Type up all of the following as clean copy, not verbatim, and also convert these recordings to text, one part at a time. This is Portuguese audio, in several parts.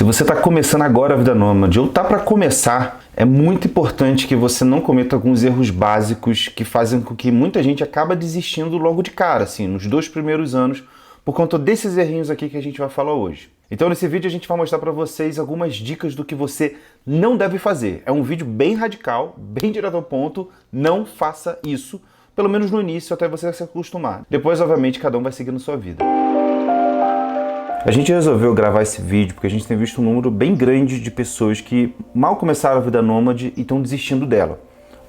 Se você está começando agora a vida nômade ou está para começar, é muito importante que você não cometa alguns erros básicos que fazem com que muita gente acaba desistindo logo de cara, assim, nos 2 primeiros anos, por conta desses errinhos aqui que a gente vai falar hoje. Então nesse vídeo a gente vai mostrar para vocês algumas dicas do que você não deve fazer. É um vídeo bem radical, bem direto ao ponto, não faça isso, pelo menos no início, até você se acostumar. Depois, obviamente, cada um vai seguindo sua vida. A gente resolveu gravar esse vídeo porque a gente tem visto um número bem grande de pessoas que mal começaram a vida nômade e estão desistindo dela.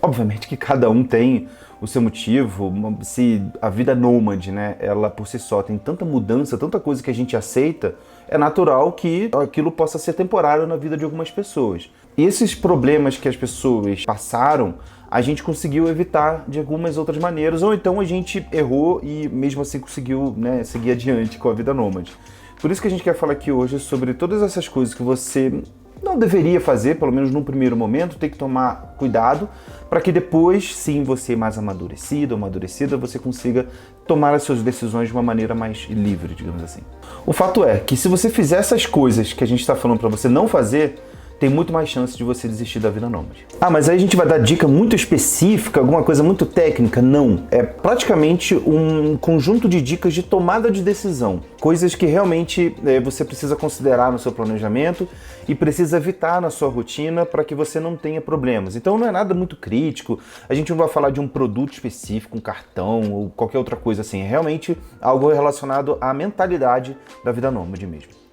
Obviamente que cada um tem o seu motivo. Se a vida nômade, né, ela por si só tem tanta mudança, tanta coisa que a gente aceita, é natural que aquilo possa ser temporário na vida de algumas pessoas. E esses problemas que as pessoas passaram, a gente conseguiu evitar de algumas outras maneiras, ou então a gente errou e mesmo assim conseguiu, né, seguir adiante com a vida nômade. Por isso que a gente quer falar aqui hoje sobre todas essas coisas que você não deveria fazer, pelo menos num primeiro momento, tem que tomar cuidado para que depois, sim, você mais amadurecido ou amadurecida, você consiga tomar as suas decisões de uma maneira mais livre, digamos assim. O fato é que se você fizer essas coisas que a gente está falando para você não fazer, tem muito mais chance de você desistir da vida nômade. Ah, mas aí a gente vai dar dica muito específica, alguma coisa muito técnica? Não. É praticamente um conjunto de dicas de tomada de decisão. Coisas que realmente você precisa considerar no seu planejamento e precisa evitar na sua rotina para que você não tenha problemas. Então não é nada muito crítico, a gente não vai falar de um produto específico, um cartão ou qualquer outra coisa assim. É realmente algo relacionado à mentalidade da vida nômade mesmo.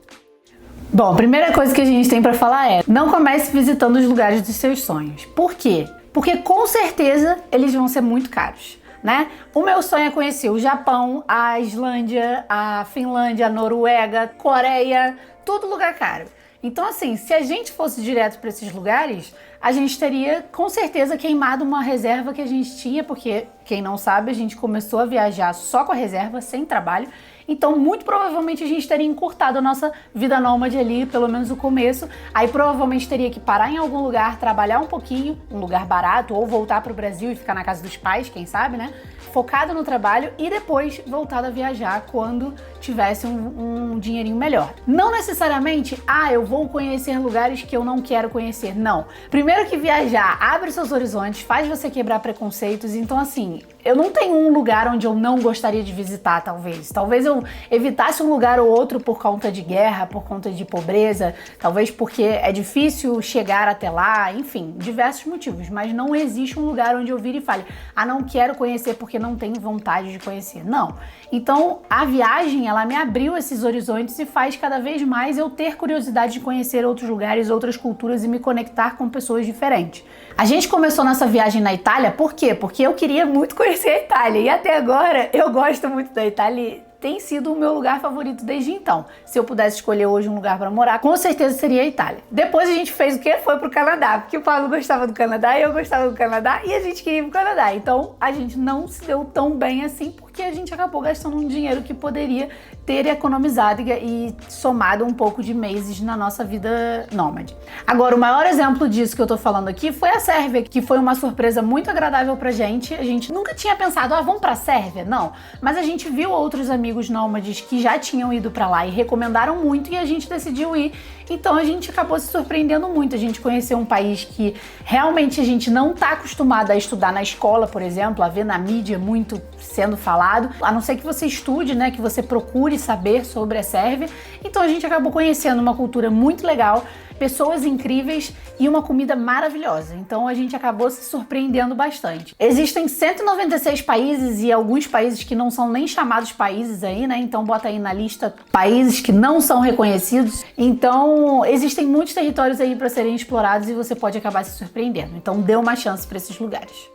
Bom, a primeira coisa que a gente tem para falar é: não comece visitando os lugares dos seus sonhos. Por quê? Porque com certeza eles vão ser muito caros, né? O meu sonho é conhecer o Japão, a Islândia, a Finlândia, a Noruega, Coreia, tudo lugar caro. Então, assim, se a gente fosse direto para esses lugares, a gente teria com certeza queimado uma reserva que a gente tinha, porque, quem não sabe, a gente começou a viajar só com a reserva, sem trabalho. Então, muito provavelmente a gente teria encurtado a nossa vida nômade ali, pelo menos o começo. Aí provavelmente teria que parar em algum lugar, trabalhar um pouquinho, um lugar barato, ou voltar para o Brasil e ficar na casa dos pais, quem sabe, né? Focado no trabalho e depois voltado a viajar quando tivesse um dinheirinho melhor. Não necessariamente, eu vou conhecer lugares que eu não quero conhecer. Não. Primeiro que viajar abre seus horizontes, faz você quebrar preconceitos. Então, assim, eu não tenho um lugar onde eu não gostaria de visitar, talvez. Talvez eu evitasse um lugar ou outro por conta de guerra, por conta de pobreza, talvez porque é difícil chegar até lá, enfim, diversos motivos. Mas não existe um lugar onde eu vire e fale, não quero conhecer porque não tenho vontade de conhecer. Não. Então, a viagem, ela me abriu esses horizontes e faz cada vez mais eu ter curiosidade de conhecer outros lugares, outras culturas e me conectar com pessoas diferentes. A gente começou nossa viagem na Itália, por quê? Porque eu queria muito conhecer a Itália e até agora eu gosto muito da Itália. Tem sido o meu lugar favorito desde então. Se eu pudesse escolher hoje um lugar para morar, com certeza seria a Itália. Depois a gente fez o quê? Foi pro Canadá, porque o Paulo gostava do Canadá e eu gostava do Canadá e a gente queria ir pro Canadá. Então a gente não se deu tão bem assim porque a gente acabou gastando um dinheiro que poderia ter economizado e somado um pouco de meses na nossa vida nômade. Agora, o maior exemplo disso que eu tô falando aqui foi a Sérvia, que foi uma surpresa muito agradável pra gente. A gente nunca tinha pensado, vamos pra Sérvia? Não. Mas a gente viu outros amigos nômades que já tinham ido pra lá e recomendaram muito e a gente decidiu ir. Então a gente acabou se surpreendendo muito. A gente conheceu um país que realmente a gente não tá acostumado a estudar na escola, por exemplo, a ver na mídia muito sendo falado, a não ser que você estude, né, que você procure saber sobre a Sérvia. Então a gente acabou conhecendo uma cultura muito legal, pessoas incríveis e uma comida maravilhosa. Então a gente acabou se surpreendendo bastante. Existem 196 países e alguns países que não são nem chamados países aí, né? Então bota aí na lista países que não são reconhecidos. Então existem muitos territórios aí para serem explorados e você pode acabar se surpreendendo. Então dê uma chance para esses lugares.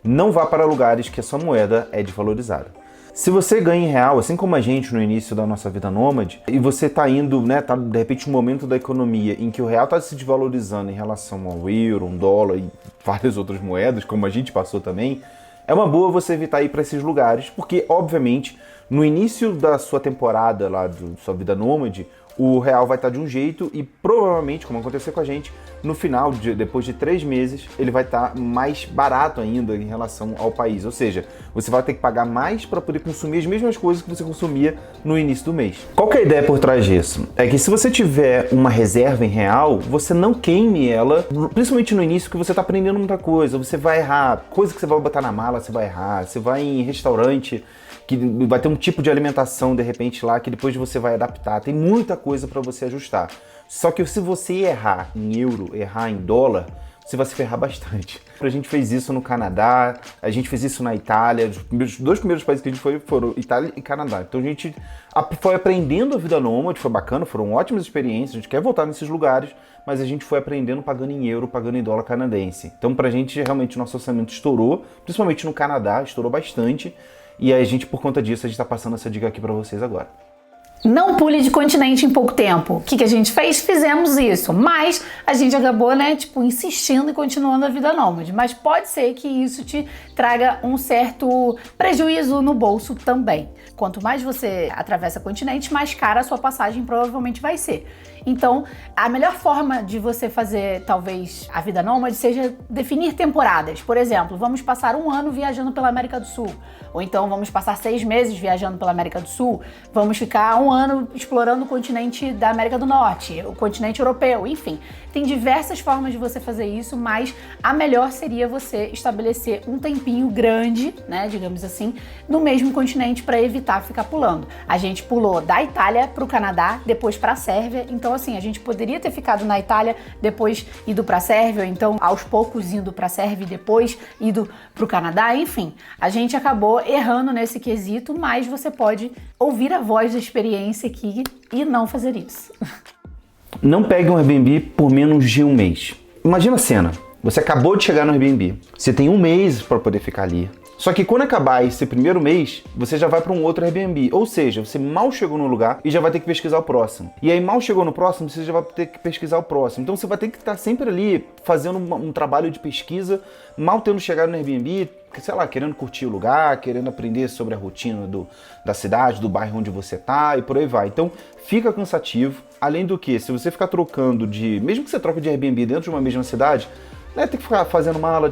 Não vá para lugares que a sua moeda é desvalorizada. Se você ganha em real, assim como a gente no início da nossa vida nômade, e você está indo, né, tá de repente um momento da economia em que o real está se desvalorizando em relação ao euro, um dólar e várias outras moedas, como a gente passou também, é uma boa você evitar ir para esses lugares, porque, obviamente, no início da sua temporada lá, da sua vida nômade, o real vai estar de um jeito e provavelmente, como aconteceu com a gente, no final, depois de 3 meses, ele vai estar mais barato ainda em relação ao país. Ou seja, você vai ter que pagar mais para poder consumir as mesmas coisas que você consumia no início do mês. Qual que é a ideia por trás disso? É que se você tiver uma reserva em real, você não queime ela, principalmente no início que você está aprendendo muita coisa, você vai errar, coisa que você vai botar na mala, você vai errar, você vai em restaurante, que vai ter um tipo de alimentação de repente lá que depois você vai adaptar, tem muita coisa para você ajustar. Só que se você errar em euro, errar em dólar, você vai se ferrar bastante. A gente fez isso no Canadá, a gente fez isso na Itália, os 2 primeiros países que a gente foi foram Itália e Canadá. Então a gente foi aprendendo a vida nômade, foi bacana, foram ótimas experiências, a gente quer voltar nesses lugares, mas a gente foi aprendendo pagando em euro, pagando em dólar canadense. Então pra gente realmente o nosso orçamento estourou, principalmente no Canadá, estourou bastante. E a gente, por conta disso, a gente está passando essa dica aqui para vocês agora. Não pule de continente em pouco tempo. O que a gente fez? Fizemos isso. Mas a gente acabou, insistindo e continuando a vida nômade. Mas pode ser que isso te traga um certo prejuízo no bolso também. Quanto mais você atravessa continente, mais cara a sua passagem provavelmente vai ser. Então, a melhor forma de você fazer, talvez, a vida nômade seja definir temporadas. Por exemplo, vamos passar 1 ano viajando pela América do Sul. Ou então vamos passar 6 meses viajando pela América do Sul. Vamos ficar 1 ano explorando o continente da América do Norte, o continente europeu, enfim. Tem diversas formas de você fazer isso, mas a melhor seria você estabelecer um tempinho grande, digamos assim, no mesmo continente para evitar ficar pulando. A gente pulou da Itália para o Canadá, depois para a Sérvia, então assim, a gente poderia ter ficado na Itália, depois ido para a Sérvia, ou então aos poucos indo para a Sérvia e depois ido para o Canadá, enfim. A gente acabou errando nesse quesito, mas você pode ouvir a voz da experiência aqui e não fazer isso. Não pegue um Airbnb por menos de 1 mês. Imagina a cena, você acabou de chegar no Airbnb, você tem 1 mês para poder ficar ali. Só que quando acabar esse primeiro mês, você já vai para um outro Airbnb. Ou seja, você mal chegou no lugar e já vai ter que pesquisar o próximo. E aí mal chegou no próximo, você já vai ter que pesquisar o próximo. Então você vai ter que estar sempre ali fazendo um trabalho de pesquisa, mal tendo chegado no Airbnb, sei lá, querendo curtir o lugar, querendo aprender sobre a rotina da cidade, do bairro onde você tá e por aí vai. Então fica cansativo. Além do que, se você ficar trocando mesmo que você troque de Airbnb dentro de uma mesma cidade, tem que ficar fazendo mala,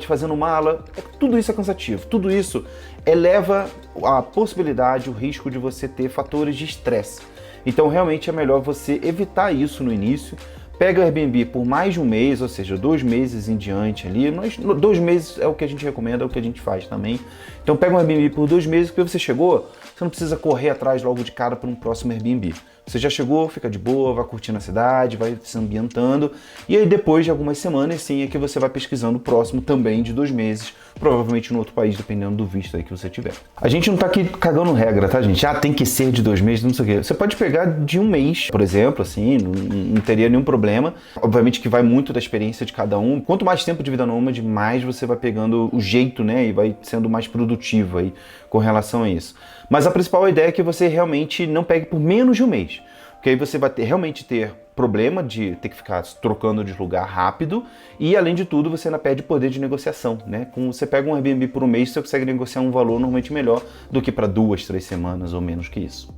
tudo isso é cansativo. Tudo isso eleva a possibilidade, o risco de você ter fatores de estresse. Então realmente é melhor você evitar isso no início. Pega o Airbnb por mais de 1 mês, ou seja, 2 meses em diante ali. 2 meses é o que a gente recomenda, é o que a gente faz também. Então pega um Airbnb por 2 meses, porque você chegou, você não precisa correr atrás logo de cara para um próximo Airbnb. Você já chegou, fica de boa, vai curtindo a cidade, vai se ambientando. E aí depois de algumas semanas, sim, é que você vai pesquisando o próximo também de 2 meses, provavelmente no outro país, dependendo do visto aí que você tiver. A gente não tá aqui cagando regra, tá, gente? Tem que ser de 2 meses, não sei o quê. Você pode pegar de 1 mês, por exemplo, assim, não teria nenhum problema. Obviamente que vai muito da experiência de cada um. Quanto mais tempo de vida nômade, mais você vai pegando o jeito, e vai sendo mais produtivo aí com relação a isso. Mas a principal ideia é que você realmente não pegue por menos de 1 mês. Porque aí você vai realmente ter problema de ter que ficar trocando de lugar rápido e, além de tudo, você ainda perde poder de negociação, Como você pega um Airbnb por 1 mês, você consegue negociar um valor normalmente melhor do que para 2, 3 semanas ou menos que isso.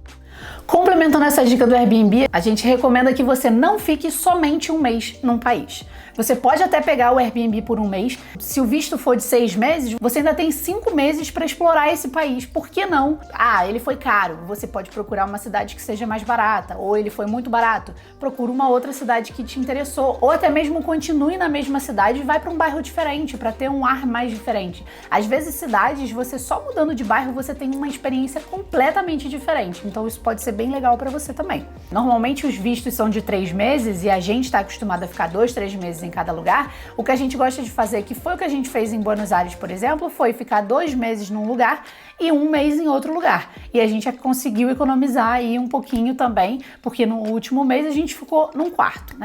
Complementando essa dica do Airbnb, a gente recomenda que você não fique somente 1 mês num país. Você pode até pegar o Airbnb por 1 mês. Se o visto for de 6 meses, você ainda tem 5 meses para explorar esse país. Por que não? Ele foi caro. Você pode procurar uma cidade que seja mais barata. Ou ele foi muito barato. Procura uma outra cidade que te interessou. Ou até mesmo continue na mesma cidade e vai para um bairro diferente, para ter um ar mais diferente. Às vezes, cidades, você só mudando de bairro, você tem uma experiência completamente diferente. Então, isso pode ser bem legal para você também. Normalmente, os vistos são de 3 meses e a gente está acostumado a ficar 2, 3 meses em cada lugar. O que a gente gosta de fazer, que foi o que a gente fez em Buenos Aires, por exemplo, foi ficar 2 meses num lugar e 1 mês em outro lugar. E a gente conseguiu economizar aí um pouquinho também, porque no último mês a gente ficou num quarto,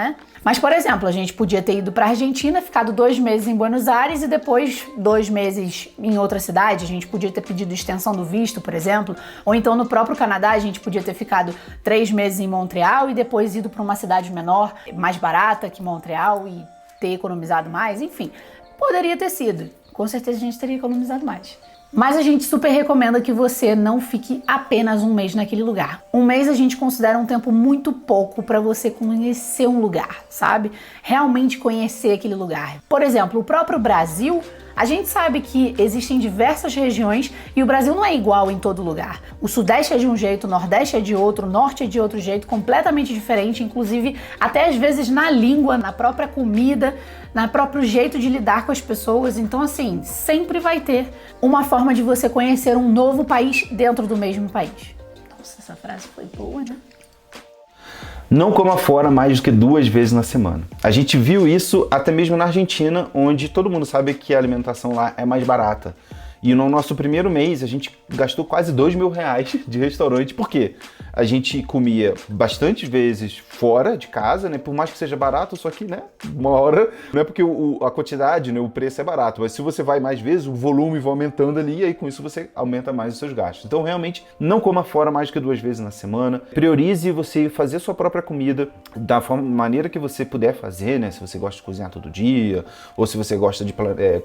Mas, por exemplo, a gente podia ter ido para a Argentina, ficado 2 meses em Buenos Aires e depois 2 meses em outra cidade. A gente podia ter pedido extensão do visto, por exemplo. Ou então no próprio Canadá a gente podia ter ficado 3 meses em Montreal e depois ido para uma cidade menor, mais barata que Montreal e ter economizado mais. Enfim, poderia ter sido. Com certeza a gente teria economizado mais. Mas a gente super recomenda que você não fique apenas um mês naquele lugar. Um mês a gente considera um tempo muito pouco para você conhecer um lugar, sabe? Realmente conhecer aquele lugar. Por exemplo, o próprio Brasil, a gente sabe que existem diversas regiões e o Brasil não é igual em todo lugar. O Sudeste é de um jeito, o Nordeste é de outro, o Norte é de outro jeito, completamente diferente, inclusive até às vezes na língua, na própria comida, no próprio jeito de lidar com as pessoas. Então, assim, sempre vai ter uma forma de você conhecer um novo país dentro do mesmo país. Nossa, essa frase foi boa, né? Não coma fora mais do que 2 vezes na semana. A gente viu isso até mesmo na Argentina, onde todo mundo sabe que a alimentação lá é mais barata. E no nosso primeiro mês, a gente gastou quase R$2.000 de restaurante. Por quê? A gente comia bastantes vezes fora de casa, né? Por mais que seja barato, só que, né? Uma hora, não é porque a quantidade, né? O preço é barato, mas se você vai mais vezes, o volume vai aumentando ali e aí com isso você aumenta mais os seus gastos. Então, realmente, não coma fora mais do que 2 vezes na semana. Priorize você fazer sua própria comida da maneira que você puder fazer, né? Se você gosta de cozinhar todo dia, ou se você gosta de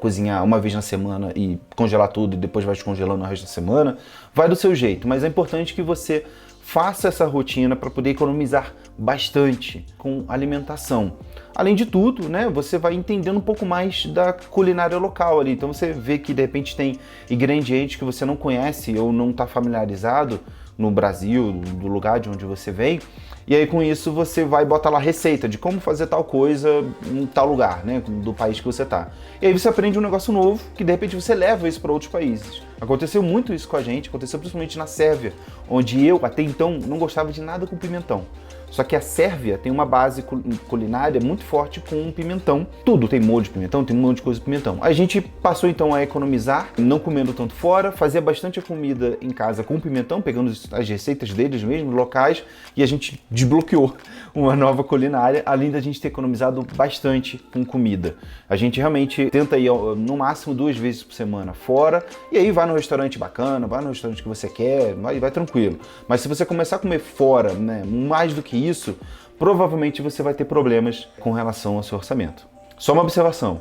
cozinhar uma vez na semana e congelar tudo e depois vai descongelando o resto da semana, vai do seu jeito, mas é importante que você faça essa rotina para poder economizar bastante com alimentação. Além de tudo, né, você vai entendendo um pouco mais da culinária local ali, então você vê que de repente tem ingredientes que você não conhece ou não está familiarizado no Brasil, do lugar de onde você vem, e aí com isso você vai botar lá receita de como fazer tal coisa em tal lugar, né, do país que você tá. E aí você aprende um negócio novo que de repente você leva isso para outros países. Aconteceu muito isso com a gente, aconteceu principalmente na Sérvia, onde eu até então não gostava de nada com pimentão. Só que a Sérvia tem uma base culinária muito forte com pimentão. Tudo tem molho de pimentão, tem um monte de coisa de pimentão. A gente passou então a economizar, não comendo tanto fora, fazia bastante a comida em casa com pimentão, pegando as receitas deles mesmo, locais, e a gente desbloqueou uma nova culinária, além da gente ter economizado bastante com comida. A gente realmente tenta ir no máximo 2 vezes por semana fora, e aí vai no restaurante bacana, vai no restaurante que você quer, vai tranquilo. Mas se você começar a comer fora, né, mais do que isso, provavelmente você vai ter problemas com relação ao seu orçamento. Só uma observação,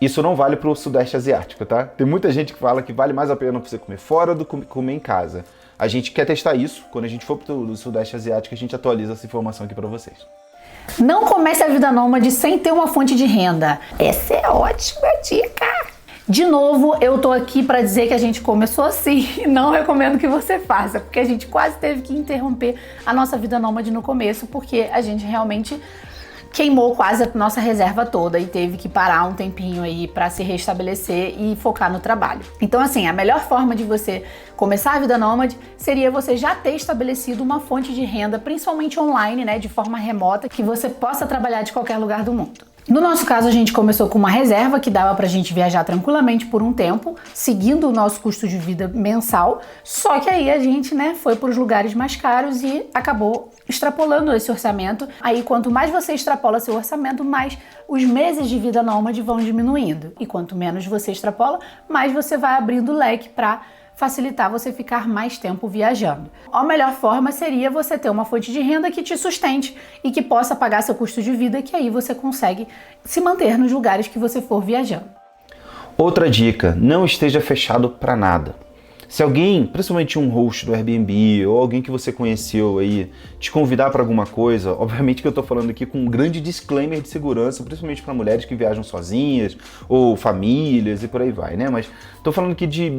isso não vale para o Sudeste Asiático, tá? Tem muita gente que fala que vale mais a pena você comer fora do que comer em casa. A gente quer testar isso, quando a gente for para o Sudeste Asiático, a gente atualiza essa informação aqui para vocês. Não comece a vida nômade sem ter uma fonte de renda. Essa é ótima dica! De novo, eu tô aqui para dizer que a gente começou assim e não recomendo que você faça, porque a gente quase teve que interromper a nossa vida nômade no começo, porque a gente realmente queimou quase a nossa reserva toda e teve que parar um tempinho aí para se restabelecer e focar no trabalho. Então, assim, a melhor forma de você começar a vida nômade seria você já ter estabelecido uma fonte de renda, principalmente online, né, de forma remota, que você possa trabalhar de qualquer lugar do mundo. No nosso caso, a gente começou com uma reserva que dava pra gente viajar tranquilamente por um tempo, seguindo o nosso custo de vida mensal, só que aí a gente, né, foi para os lugares mais caros e acabou extrapolando esse orçamento. Aí quanto mais você extrapola seu orçamento, mais os meses de vida nômade vão diminuindo. E quanto menos você extrapola, mais você vai abrindo o leque para facilitar você ficar mais tempo viajando. A melhor forma seria você ter uma fonte de renda que te sustente e que possa pagar seu custo de vida, que aí você consegue se manter nos lugares que você for viajando. Outra dica, não esteja fechado para nada. Se alguém, principalmente um host do Airbnb ou alguém que você conheceu aí, te convidar para alguma coisa, obviamente que eu tô falando aqui com um grande disclaimer de segurança, principalmente para mulheres que viajam sozinhas ou famílias e por aí vai, né? Mas tô falando aqui de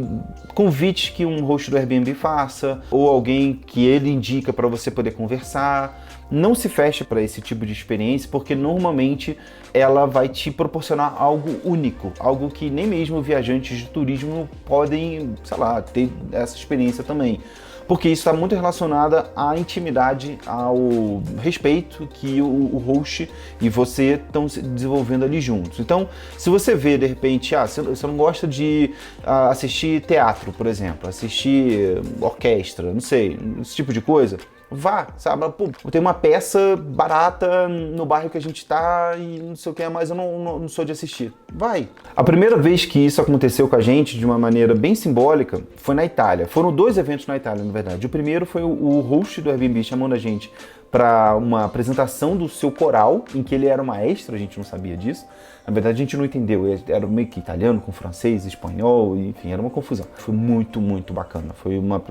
convites que um host do Airbnb faça ou alguém que ele indica para você poder conversar. Não se feche para esse tipo de experiência, porque normalmente ela vai te proporcionar algo único, algo que nem mesmo viajantes de turismo podem, sei lá, ter essa experiência também. Porque isso está muito relacionado à intimidade, ao respeito que o host e você estão desenvolvendo ali juntos. Então, se você vê, de repente, você não gosta de assistir teatro, por exemplo, assistir orquestra, não sei, esse tipo de coisa, vá, sabe? Pô, tem uma peça barata no bairro que a gente tá e não sei o que, mas eu não sou de assistir. Vai! A primeira vez que isso aconteceu com a gente de uma maneira bem simbólica foi na Itália. Foram 2 eventos na Itália, na verdade. O primeiro foi o host do Airbnb chamando a gente para uma apresentação do seu coral, em que ele era maestro, a gente não sabia disso. Na verdade, a gente não entendeu, era meio que italiano com francês, espanhol, enfim, era uma confusão. Foi muito, muito bacana. Foi uma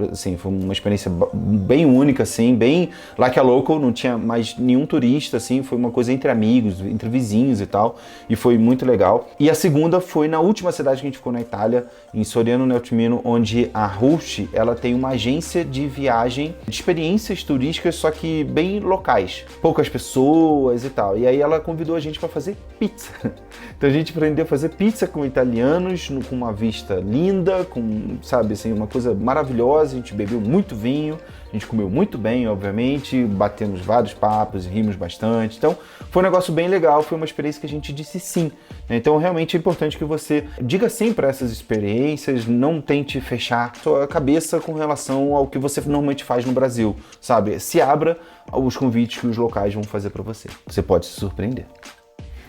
experiência bem única, assim, bem like a local, não tinha mais nenhum turista, assim, foi uma coisa entre amigos, entre vizinhos e tal, e foi muito legal. E a segunda foi na última cidade que a gente ficou na Itália, em Soriano Neotimino, onde a host, ela tem uma agência de viagem, de experiências turísticas, só que bem locais, poucas pessoas e tal. E aí ela convidou a gente para fazer pizza. Então a gente aprendeu a fazer pizza com italianos, com uma vista linda, com, sabe, assim, uma coisa maravilhosa. A gente bebeu muito vinho, a gente comeu muito bem, obviamente, batemos vários papos, rimos bastante. Então foi um negócio bem legal, foi uma experiência que a gente disse sim. Então realmente é importante que você diga sim para essas experiências, não tente fechar sua cabeça com relação ao que você normalmente faz no Brasil, sabe? Se abra aos convites que os locais vão fazer para você. Você pode se surpreender.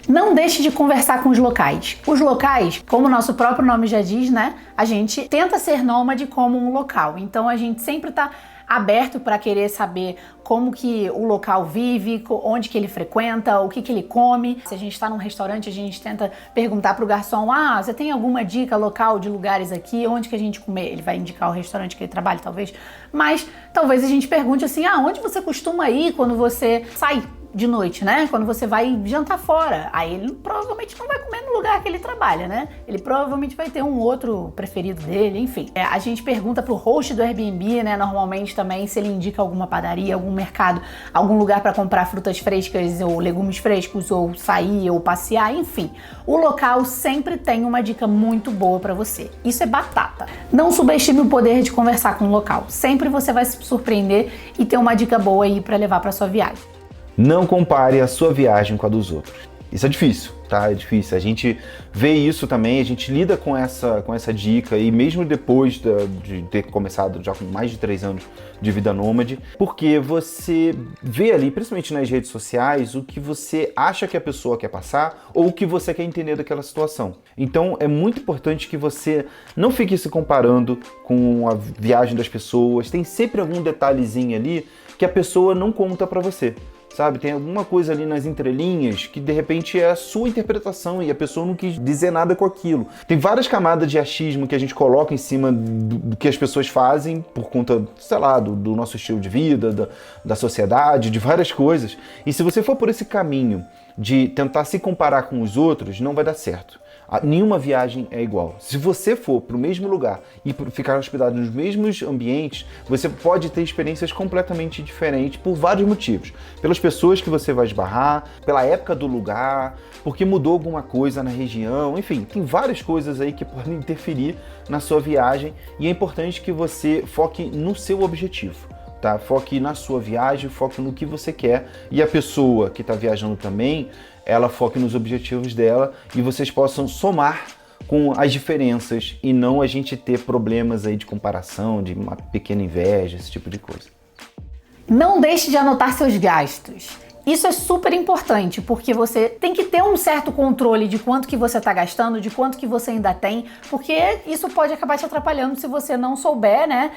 Não deixe de conversar com os locais. Os locais, como o nosso próprio nome já diz, né? A gente tenta ser nômade como um local. Então a gente sempre está aberto para querer saber como que o local vive, onde que ele frequenta, o que ele come. Se a gente está num restaurante, a gente tenta perguntar para o garçom: você tem alguma dica local de lugares aqui, onde que a gente comer? Ele vai indicar o restaurante que ele trabalha, talvez. Mas talvez a gente pergunte assim: onde você costuma ir quando você sai de noite, né? Quando você vai jantar fora. Aí ele provavelmente não vai comer no lugar que ele trabalha, né? Ele provavelmente vai ter um outro preferido dele, enfim. A gente pergunta pro host do Airbnb, né? Normalmente também, se ele indica alguma padaria, algum mercado, algum lugar para comprar frutas frescas ou legumes frescos, ou sair, ou passear, enfim. O local sempre tem uma dica muito boa para você. Isso é batata. Não subestime o poder de conversar com o local. Sempre você vai se surpreender e ter uma dica boa aí para levar para sua viagem. Não compare a sua viagem com a dos outros. Isso é difícil, tá? É difícil. A gente vê isso também, a gente lida com essa dica, e mesmo depois de ter começado já com mais de 3 anos de vida nômade, porque você vê ali, principalmente nas redes sociais, o que você acha que a pessoa quer passar ou o que você quer entender daquela situação. Então é muito importante que você não fique se comparando com a viagem das pessoas. Tem sempre algum detalhezinho ali que a pessoa não conta pra você. Sabe, tem alguma coisa ali nas entrelinhas que de repente é a sua interpretação e a pessoa não quis dizer nada com aquilo. Tem várias camadas de achismo que a gente coloca em cima do que as pessoas fazem por conta, sei lá, do nosso estilo de vida, da sociedade, de várias coisas. E se você for por esse caminho de tentar se comparar com os outros, não vai dar certo. Nenhuma viagem é igual. Se você for para o mesmo lugar e ficar hospedado nos mesmos ambientes, você pode ter experiências completamente diferentes por vários motivos. Pelas pessoas que você vai esbarrar, pela época do lugar, porque mudou alguma coisa na região, enfim, tem várias coisas aí que podem interferir na sua viagem, e é importante que você foque no seu objetivo. Tá? Foque na sua viagem, foque no que você quer, e a pessoa que está viajando também, ela foque nos objetivos dela, e vocês possam somar com as diferenças e não a gente ter problemas aí de comparação, de uma pequena inveja, esse tipo de coisa. Não deixe de anotar seus gastos. Isso é super importante, porque você tem que ter um certo controle de quanto que você está gastando, de quanto que você ainda tem, porque isso pode acabar te atrapalhando se você não souber, né?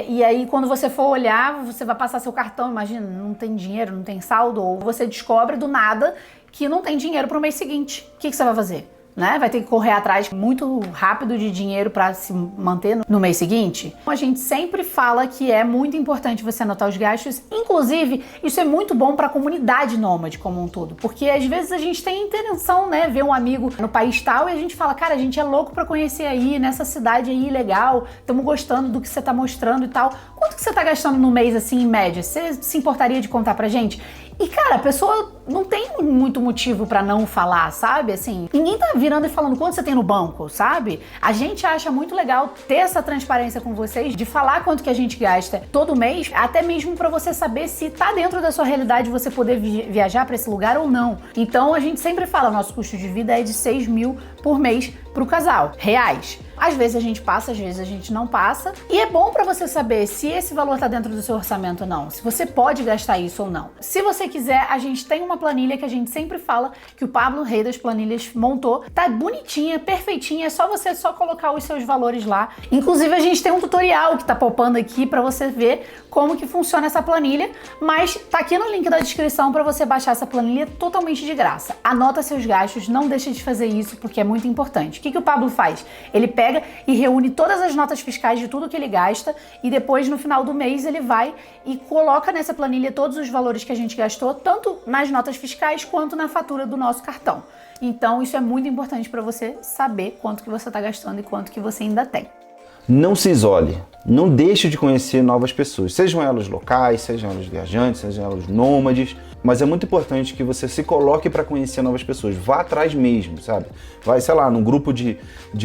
E aí, quando você for olhar, você vai passar seu cartão, imagina, não tem dinheiro, não tem saldo, ou você descobre do nada que não tem dinheiro para o mês seguinte. O que você vai fazer? Né? Vai ter que correr atrás muito rápido de dinheiro para se manter no mês seguinte. A gente sempre fala que é muito importante você anotar os gastos. Inclusive, isso é muito bom para a comunidade nômade como um todo, porque às vezes a gente tem intenção, né, ver um amigo no país tal e a gente fala: cara, a gente é louco para conhecer aí, nessa cidade aí, legal, estamos gostando do que você tá mostrando e tal. Quanto que você tá gastando no mês, assim, em média? Você se importaria de contar pra gente? E, cara, a pessoa não tem muito motivo pra não falar, sabe? Assim, ninguém tá virando e falando quanto você tem no banco, sabe? A gente acha muito legal ter essa transparência com vocês, de falar quanto que a gente gasta todo mês, até mesmo pra você saber se tá dentro da sua realidade você poder viajar pra esse lugar ou não. Então, a gente sempre fala, nosso custo de vida é de 6 mil por mês pro casal, reais. Às vezes a gente passa, às vezes a gente não passa. E é bom para você saber se esse valor tá dentro do seu orçamento ou não, se você pode gastar isso ou não. Se você quiser, a gente tem uma planilha que a gente sempre fala que o Pablo, rei das planilhas, montou. Tá bonitinha, perfeitinha, é só você colocar os seus valores lá. Inclusive a gente tem um tutorial que tá popando aqui para você ver como que funciona essa planilha, mas tá aqui no link da descrição para você baixar essa planilha totalmente de graça. Anota seus gastos, não deixa de fazer isso porque é muito importante. O que o Pablo faz? Ele pega e reúne todas as notas fiscais de tudo que ele gasta e depois no final do mês ele vai e coloca nessa planilha todos os valores que a gente gastou, tanto nas notas fiscais quanto na fatura do nosso cartão. Então isso é muito importante para você saber quanto que você está gastando e quanto que você ainda tem. Não se isole, não deixe de conhecer novas pessoas, sejam elas locais, sejam elas viajantes, sejam elas nômades, mas é muito importante que você se coloque para conhecer novas pessoas, vá atrás mesmo, sabe? Vai, sei lá, num grupo de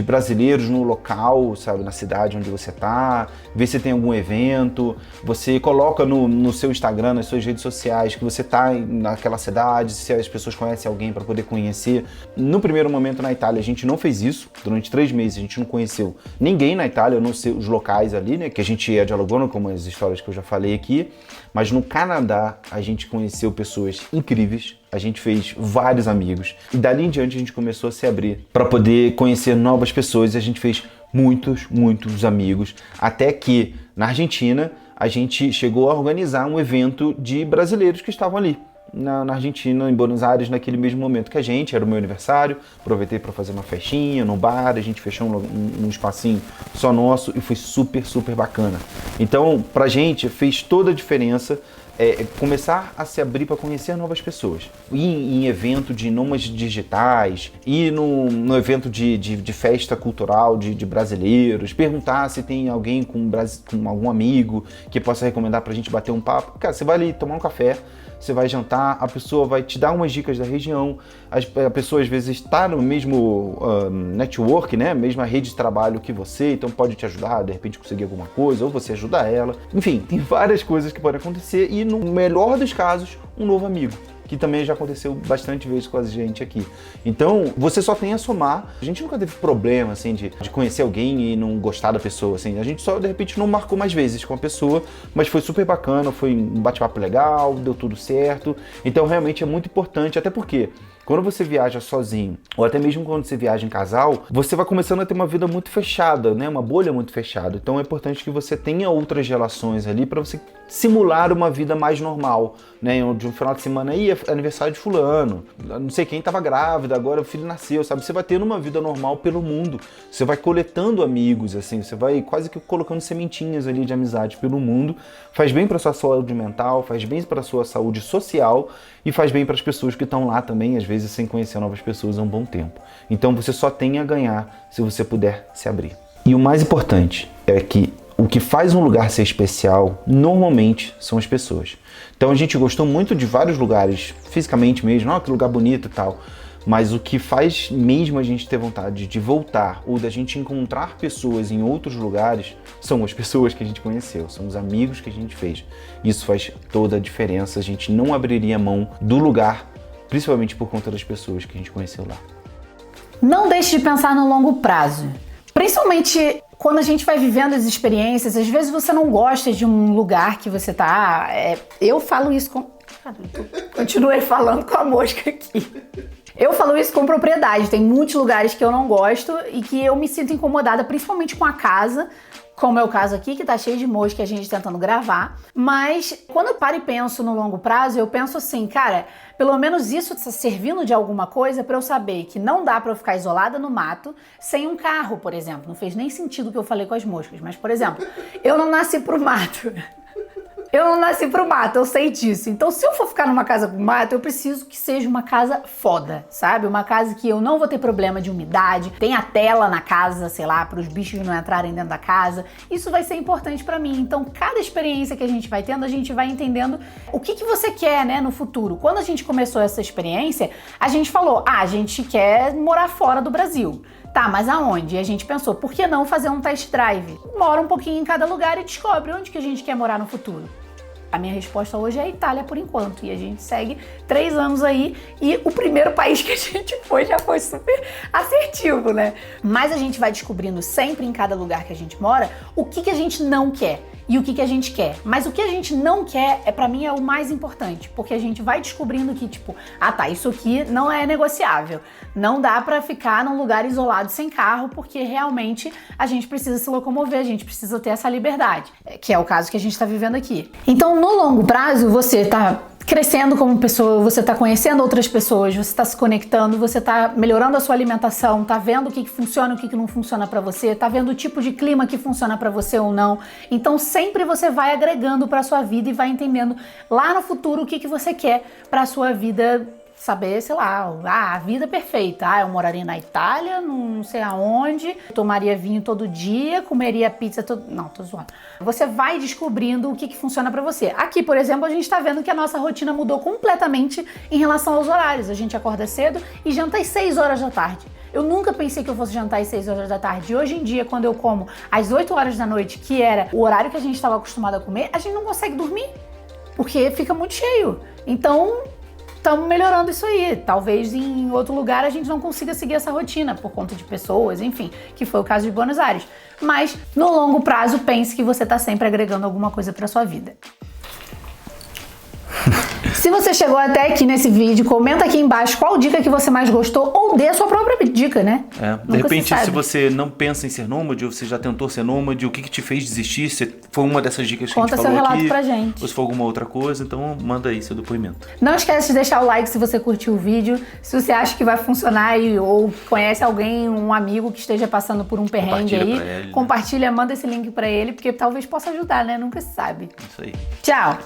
brasileiros no local, sabe, na cidade onde você tá, vê se tem algum evento, você coloca no seu Instagram, nas suas redes sociais, que você tá naquela cidade, se as pessoas conhecem alguém para poder conhecer. No primeiro momento na Itália a gente não fez isso, durante 3 meses a gente não conheceu ninguém na Itália, eu não sei os locais ali, né, que a gente ia dialogando, como as histórias que eu já falei aqui, mas no Canadá a gente conheceu pessoas incríveis, a gente fez vários amigos e dali em diante a gente começou a se abrir para poder conhecer novas pessoas e a gente fez muitos amigos, até que na Argentina a gente chegou a organizar um evento de brasileiros que estavam ali na Argentina, em Buenos Aires, naquele mesmo momento que a gente, era o meu aniversário, aproveitei para fazer uma festinha no bar, a gente fechou um espacinho só nosso e foi super bacana. Então, pra gente, fez toda a diferença começar a se abrir para conhecer novas pessoas. Ir em evento de nômades digitais, ir no evento de festa cultural de brasileiros, perguntar se tem alguém com algum amigo que possa recomendar pra gente bater um papo. Cara, você vai ali tomar um café, você vai jantar, a pessoa vai te dar umas dicas da região, a pessoa às vezes está no mesmo network, né? Mesma rede de trabalho que você, então pode te ajudar, de repente conseguir alguma coisa, ou você ajuda ela. Enfim, tem várias coisas que podem acontecer e no melhor dos casos, um novo amigo, que também já aconteceu bastante vezes com a gente aqui. Então, você só tem a somar. A gente nunca teve problema, assim, de conhecer alguém e não gostar da pessoa, assim. A gente só, de repente, não marcou mais vezes com a pessoa, mas foi super bacana, foi um bate-papo legal, deu tudo certo. Então, realmente é muito importante, até porque quando você viaja sozinho, ou até mesmo quando você viaja em casal, você vai começando a ter uma vida muito fechada, né? Uma bolha muito fechada. Então é importante que você tenha outras relações ali para você simular uma vida mais normal, né? De um final de semana aí, é aniversário de fulano, não sei quem estava grávida, agora o filho nasceu, sabe? Você vai tendo uma vida normal pelo mundo. Você vai coletando amigos, assim, você vai quase que colocando sementinhas ali de amizade pelo mundo. Faz bem para sua saúde mental, faz bem para sua saúde social e faz bem para as pessoas que estão lá também, às vezes sem conhecer novas pessoas há um bom tempo. Então você só tem a ganhar se você puder se abrir. E o mais importante é que o que faz um lugar ser especial, normalmente, são as pessoas. Então a gente gostou muito de vários lugares, fisicamente mesmo, que lugar bonito e tal, mas o que faz mesmo a gente ter vontade de voltar ou da gente encontrar pessoas em outros lugares são as pessoas que a gente conheceu, são os amigos que a gente fez. Isso faz toda a diferença, a gente não abriria mão do lugar, principalmente por conta das pessoas que a gente conheceu lá. Não deixe de pensar no longo prazo. Principalmente quando a gente vai vivendo as experiências, às vezes você não gosta de um lugar que você tá... Eu falo isso com... Continuei falando com a mosca aqui. Eu falo isso com propriedade. Tem muitos lugares que eu não gosto e que eu me sinto incomodada, principalmente com a casa, como é o caso aqui, que tá cheio de mosca e a gente tentando gravar. Mas quando eu paro e penso no longo prazo, eu penso assim, cara, pelo menos isso tá servindo de alguma coisa pra eu saber que não dá pra eu ficar isolada no mato sem um carro, por exemplo. Não fez nem sentido o que eu falei com as moscas, mas, por exemplo, eu não nasci pro mato. Eu não nasci pro mato, eu sei disso. Então, se eu for ficar numa casa com mato, eu preciso que seja uma casa foda, sabe? Uma casa que eu não vou ter problema de umidade, tenha tela na casa, sei lá, para os bichos não entrarem dentro da casa. Isso vai ser importante pra mim. Então, cada experiência que a gente vai tendo, a gente vai entendendo o que você quer, né, no futuro. Quando a gente começou essa experiência, a gente falou, a gente quer morar fora do Brasil. Tá, mas aonde? E a gente pensou, por que não fazer um test drive? Mora um pouquinho em cada lugar e descobre onde que a gente quer morar no futuro. A minha resposta hoje é a Itália por enquanto. E a gente segue 3 anos aí e o primeiro país que a gente foi já foi super assertivo, né? Mas a gente vai descobrindo sempre em cada lugar que a gente mora o que a gente não quer e o que a gente quer. Mas o que a gente não quer, pra mim, é o mais importante, porque a gente vai descobrindo que, tipo, isso aqui não é negociável. Não dá pra ficar num lugar isolado sem carro, porque realmente a gente precisa se locomover, a gente precisa ter essa liberdade, que é o caso que a gente tá vivendo aqui. Então, no longo prazo, você tá crescendo como pessoa, você tá conhecendo outras pessoas, você tá se conectando, você tá melhorando a sua alimentação, tá vendo o que funciona, o que não funciona pra você, tá vendo o tipo de clima que funciona pra você ou não. Então sempre você vai agregando pra sua vida e vai entendendo lá no futuro o que você quer pra sua vida. Saber, sei lá, a vida perfeita. Eu moraria na Itália, não sei aonde, tomaria vinho todo dia, comeria pizza todo... Não, tô zoando. Você vai descobrindo o que funciona pra você. Aqui, por exemplo, a gente tá vendo que a nossa rotina mudou completamente em relação aos horários. A gente acorda cedo e janta às 6 horas da tarde. Eu nunca pensei que eu fosse jantar às 6 horas da tarde. E hoje em dia, quando eu como às 8 horas da noite, que era o horário que a gente estava acostumado a comer, a gente não consegue dormir, porque fica muito cheio. Então... estamos melhorando isso aí. Talvez em outro lugar a gente não consiga seguir essa rotina por conta de pessoas, enfim, que foi o caso de Buenos Aires. Mas no longo prazo, pense que você está sempre agregando alguma coisa para sua vida. Se você chegou até aqui nesse vídeo, comenta aqui embaixo qual dica que você mais gostou ou dê a sua própria dica, né? De repente, se você não pensa em ser nômade ou você já tentou ser nômade, o que te fez desistir? Se foi uma dessas dicas que a gente falou aqui. Conta seu relato pra gente. Ou se for alguma outra coisa, então manda aí seu depoimento. Não esquece de deixar o like se você curtiu o vídeo. Se você acha que vai funcionar ou conhece alguém, um amigo que esteja passando por um perrengue aí, compartilha, manda esse link pra ele, porque talvez possa ajudar, né? Nunca se sabe. Isso aí. Tchau!